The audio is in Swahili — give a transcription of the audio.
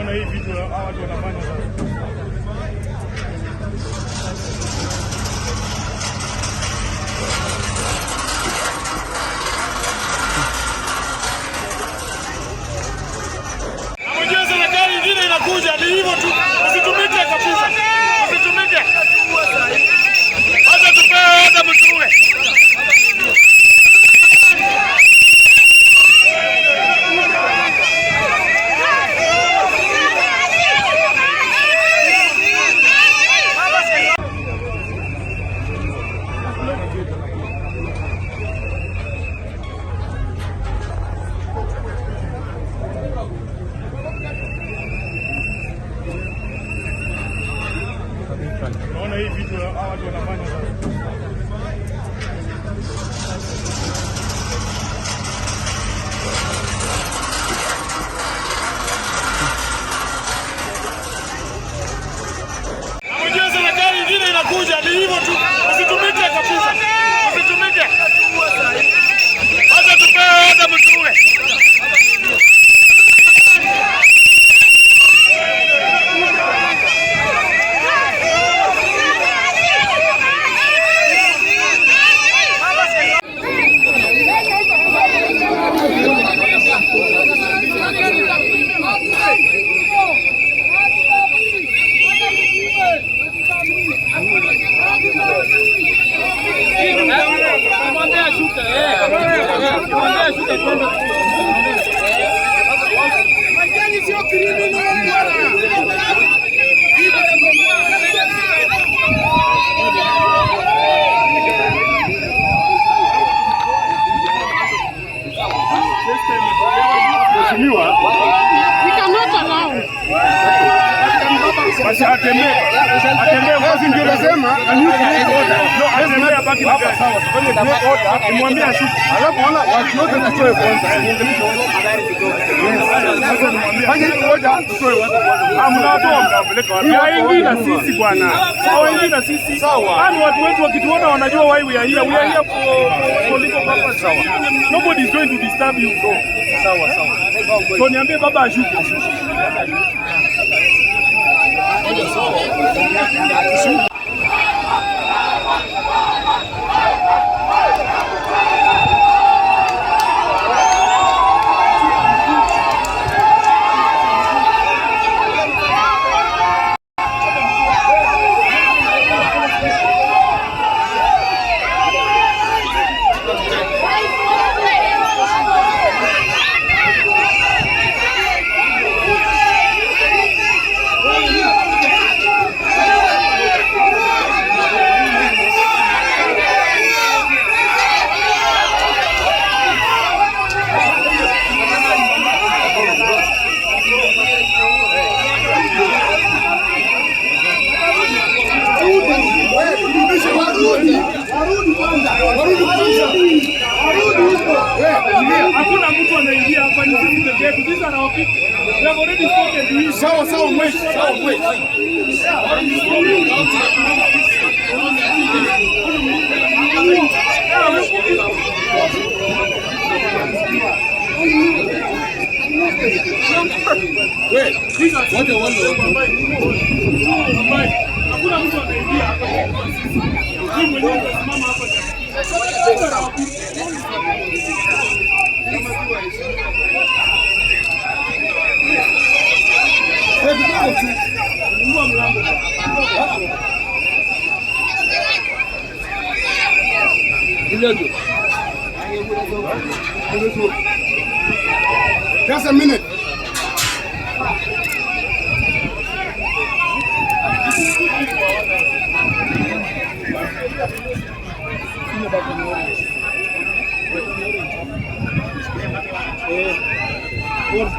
Naona hii vitu hawa watu wanafanya sasa. Unajua serikali nyingine inakuja ni hivyo tu. Usitumike kabisa. Usitumike. Hata tupewe hata mtuwe. Naona hii vitu hawa watu wanafanya sasa. Unajua serikali nyingine inakuja ni hivyo tu. Usitumike kabisa. Usitumike. Hata tupewe hata mtuwe. Basi atembee basi, ndio nasema atembee abaki hapa sawa. Nimwambie ashuke, alafu wala watu wote tutoe kwanza. Fanya hiyo moja, tutoe watu kwanza. Mnatoa mnapeleka wapi? Haingii na sisi bwana, haingii na sisi. Yaani watu wetu wakituona wanajua why we are here. We are here for legal purpose. Sawa. Nobody is going to disturb you. Sawa. So niambie baba ashuke. Hakuna mtu anaingia hapa, ni sisi pekee yetu. These are our people. We have already spoken to you. Sawa mwezi. Hakuna mtu anaingia hapa. Mimi mwenyewe nitasimama hapa. Just a minute. Yes.